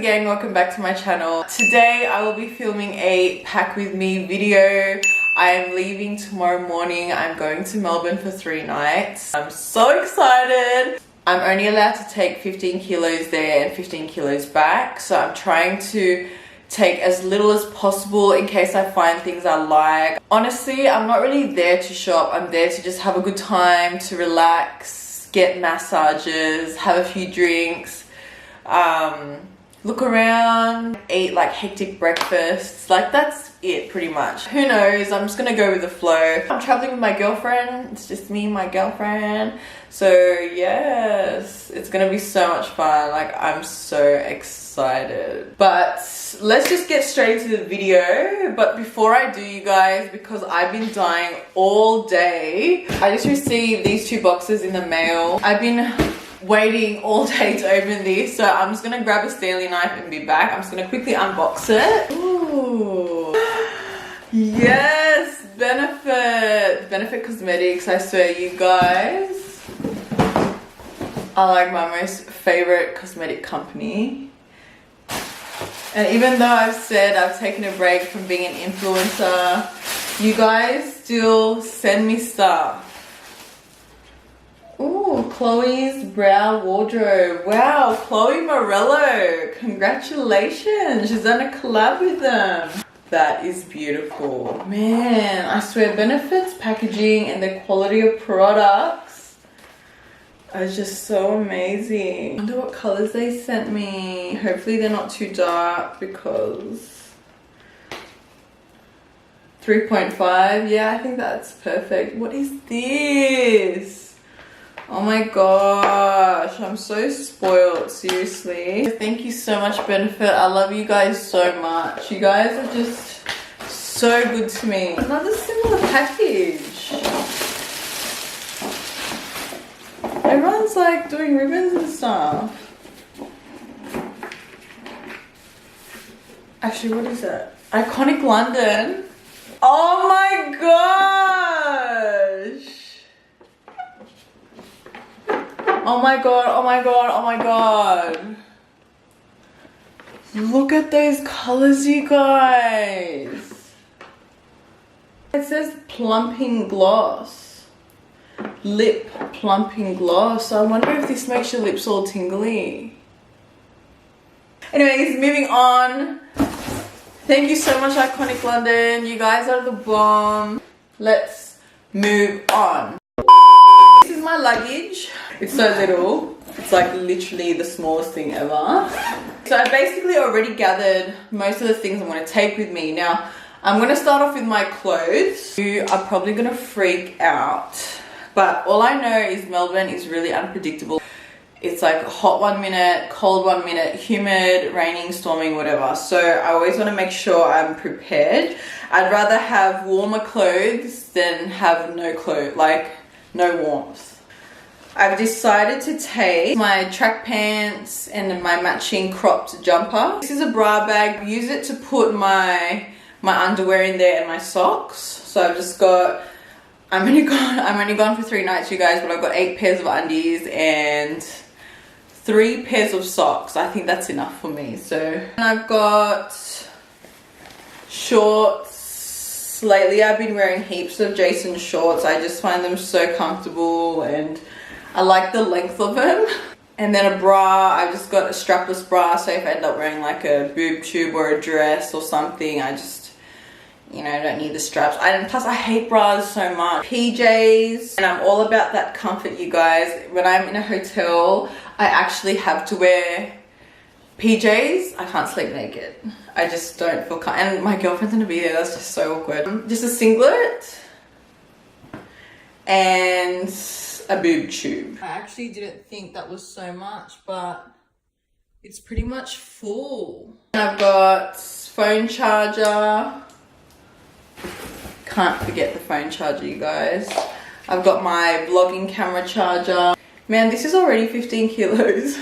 gang, welcome back to my channel. Today I will be filming a pack with me video. I am leaving tomorrow morning. I'm going to Melbourne for 3 nights. I'm so excited. I'm only allowed to take 15 kilos there and 15 kilos back, so I'm trying to take as little as possible in case I find things I like. Honestly, I'm not really there to shop. I'm there to just have a good time, to relax, get massages, have a few drinks, look around, eat like hectic breakfasts. Like that's it pretty much. Who knows, I'm just gonna go with the flow. I'm traveling with my girlfriend. It's just me and my girlfriend. So yes, it's gonna be so much fun. Like I'm so excited. But let's just get straight into the video. But before I do, you guys, because I've been dying all day, I just received these 2 boxes in the mail. I've been waiting all day to open these, so I'm just gonna grab a Stanley knife and be back. I'm just gonna quickly unbox it. Ooh. Yes, Benefit Cosmetics. I swear, you guys are like my most favorite cosmetic company. And even though I've said I've taken a break from being an influencer, you guys still send me stuff. Ooh, Chloe's Brow Wardrobe. Wow, Chloe Morello. Congratulations. She's done a collab with them. That is beautiful. Man, I swear Benefit's packaging and the quality of products are just so amazing. I wonder what colors they sent me. Hopefully they're not too dark because 3.5. Yeah, I think that's perfect. What is this? Oh my gosh, I'm so spoiled, seriously. Thank you so much, Benefit. I love you guys so much. You guys are just so good to me. Another similar package. Everyone's like doing ribbons and stuff. Actually, what is that? Iconic London. Oh my gosh. Oh my god, oh my god, oh my god. Look at those colors, you guys. It says plumping gloss. Lip plumping gloss. I wonder if this makes your lips all tingly. Anyways, moving on. Thank you so much, Iconic London. You guys are the bomb. Let's move on. This is my luggage. It's so little. It's like literally the smallest thing ever. So I basically already gathered most of the things I'm going to take with me. Now, I'm going to start off with my clothes. You are probably going to freak out. But all I know is Melbourne is really unpredictable. It's like hot 1 minute, cold 1 minute, humid, raining, storming, whatever. So I always want to make sure I'm prepared. I'd rather have warmer clothes than have no clothes, like no warmth. I've decided to take my track pants and my matching cropped jumper. This is a bra bag. Use it to put my underwear in there and my socks. So I've just got, I'm only gone for 3 nights, you guys, but I've got 8 pairs of undies and 3 pairs of socks. I think that's enough for me. So, and I've got shorts. Lately I've been wearing heaps of Jason shorts. I just find them so comfortable and I like the length of them. And then a bra. I've just got a strapless bra, so if I end up wearing like a boob tube or a dress or something, I just, you know, don't need the straps. And plus I hate bras so much. PJs, and I'm all about that comfort, you guys. When I'm in a hotel, I actually have to wear PJs. I can't sleep naked. I just don't feel comfortable. And my girlfriend's gonna be there, that's just so awkward. Just a singlet and a boob tube. I actually didn't think that was so much, but it's pretty much full. And I've got phone charger. Can't forget the phone charger, you guys. I've got my vlogging camera charger. Man, this is already 15 kilos.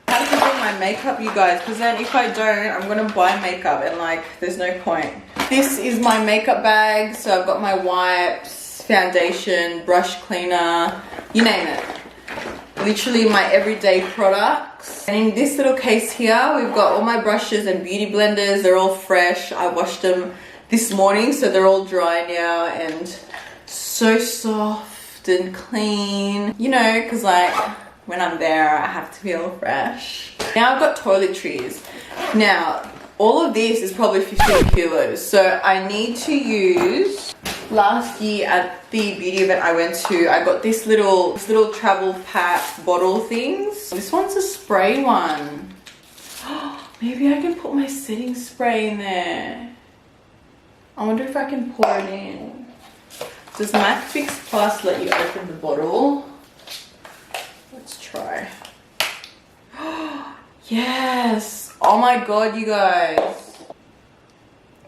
I have to do my makeup, you guys, because then if I don't, I'm gonna buy makeup and like there's no point. This is my makeup bag, so I've got my wipes, foundation, brush cleaner, you name it. literally my everyday products. And in this little case here, we've got all my brushes and beauty blenders. They're all fresh. I washed them this morning, so they're all dry now and so soft and clean. You know, because like when I'm there, I have to feel fresh. Now I've got toiletries. Now, all of this is probably 15 kilos. So I need to use, last year at the beauty event I went to, I got this little travel pack bottle things. This one's a spray one. Maybe I can put my setting spray in there. I wonder if I can pour it in. Does MAC Fix Plus let you open the bottle? Let's try. Yes! Oh my god, you guys.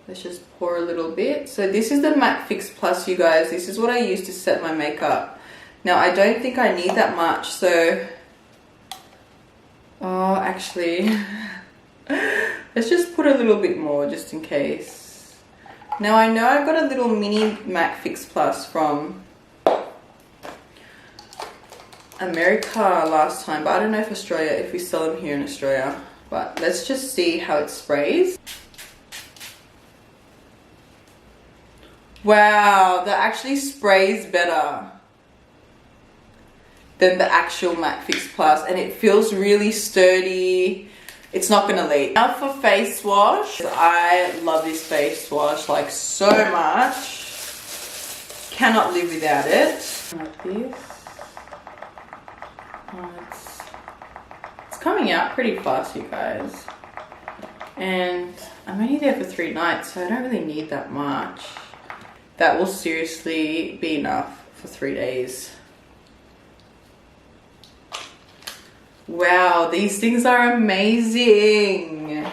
Let's just pour a little bit. So this is the MAC Fix Plus, you guys. This is what I use to set my makeup. Now, I don't think I need that much, so... Oh, actually... Let's just put a little bit more, just in case. Now, I know I got a little mini MAC Fix Plus from America last time, but I don't know if Australia, if we sell them here in Australia. But let's just see how it sprays. Wow, that actually sprays better than the actual MAC Fix Plus, and it feels really sturdy. It's not gonna leak. Now for face wash, I love this face wash like so much. Cannot live without it. Like this. Oh, it's coming out pretty fast, you guys. And I'm only there for 3 nights, so I don't really need that much. That will seriously be enough for 3 days. Wow, these things are amazing.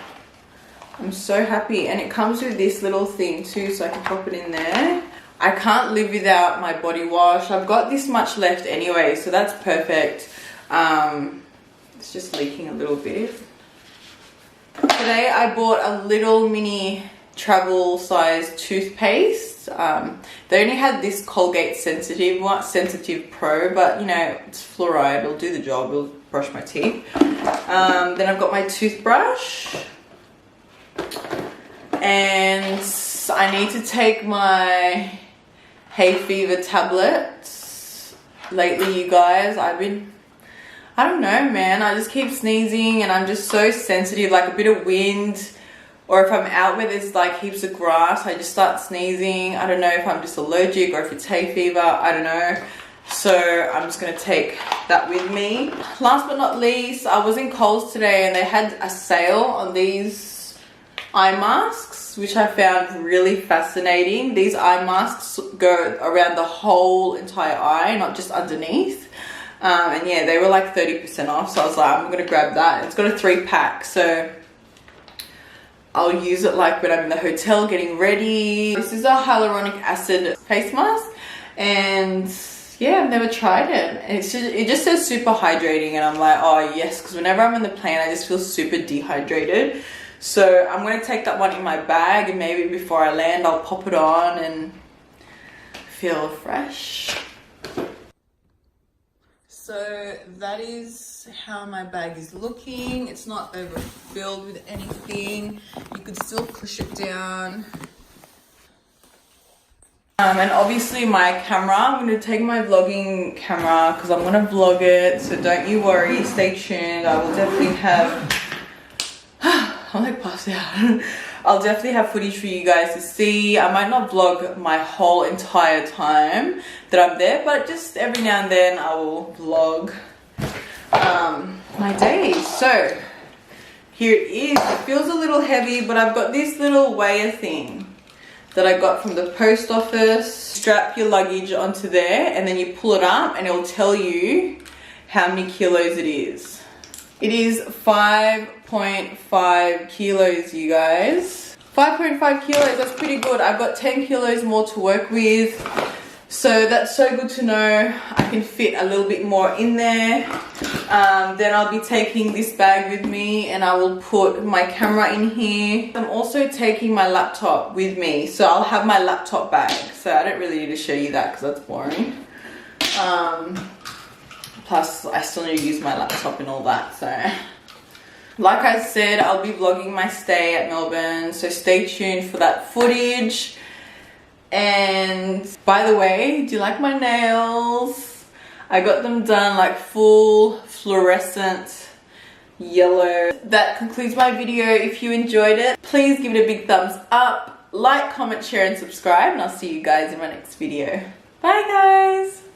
I'm so happy. And it comes with this little thing too, so I can pop it in there. I can't live without my body wash. I've got this much left anyway, so that's perfect. It's just leaking a little bit. Today I bought a little mini travel size toothpaste. They only had this Colgate Sensitive Pro, but you know, it's fluoride, it'll do the job, it'll brush my teeth. Then I've got my toothbrush, and I need to take my hay fever tablets. Lately, you guys, I don't know, man, I just keep sneezing and I'm just so sensitive, like a bit of wind, or if I'm out where there's like heaps of grass, I just start sneezing. I don't know if I'm just allergic or if it's hay fever, I don't know. So I'm just gonna take that with me. Last but not least, I was in Coles today and they had a sale on these eye masks, which I found really fascinating. These eye masks go around the whole entire eye, not just underneath. And yeah, they were like 30% off, so I was like, I'm gonna grab that. It's got a 3-pack, so I'll use it like when I'm in the hotel getting ready. This is a hyaluronic acid face mask, and yeah, I've never tried it. And it just says super hydrating, and I'm like, oh yes, because whenever I'm on the plane, I just feel super dehydrated. So I'm gonna take that one in my bag, and maybe before I land, I'll pop it on and feel fresh. So that is how my bag is looking. It's not overfilled with anything. You could still push it down. And obviously my camera, I'm going to take my vlogging camera because I'm going to vlog it. So don't you worry, stay tuned. I will definitely have... I'm like passed out. I'll definitely have footage for you guys to see. I might not vlog my whole entire time that I'm there, but just every now and then I will vlog my days. So here it is. It feels a little heavy, but I've got this little weigher thing that I got from the post office. Strap your luggage onto there and then you pull it up and it'll tell you how many kilos it is. It is 5.5 kilos, you guys. 5.5 kilos, that's pretty good. I've got 10 kilos more to work with. So that's so good to know. I can fit a little bit more in there. Then I'll be taking this bag with me and I will put my camera in here. I'm also taking my laptop with me. So I'll have my laptop bag. So I don't really need to show you that because that's boring. Plus, I still need to use my laptop and all that, so. Like I said, I'll be vlogging my stay at Melbourne, so stay tuned for that footage. And by the way, do you like my nails? I got them done like full fluorescent yellow. That concludes my video. If you enjoyed it, please give it a big thumbs up, like, comment, share and subscribe, and I'll see you guys in my next video. Bye guys.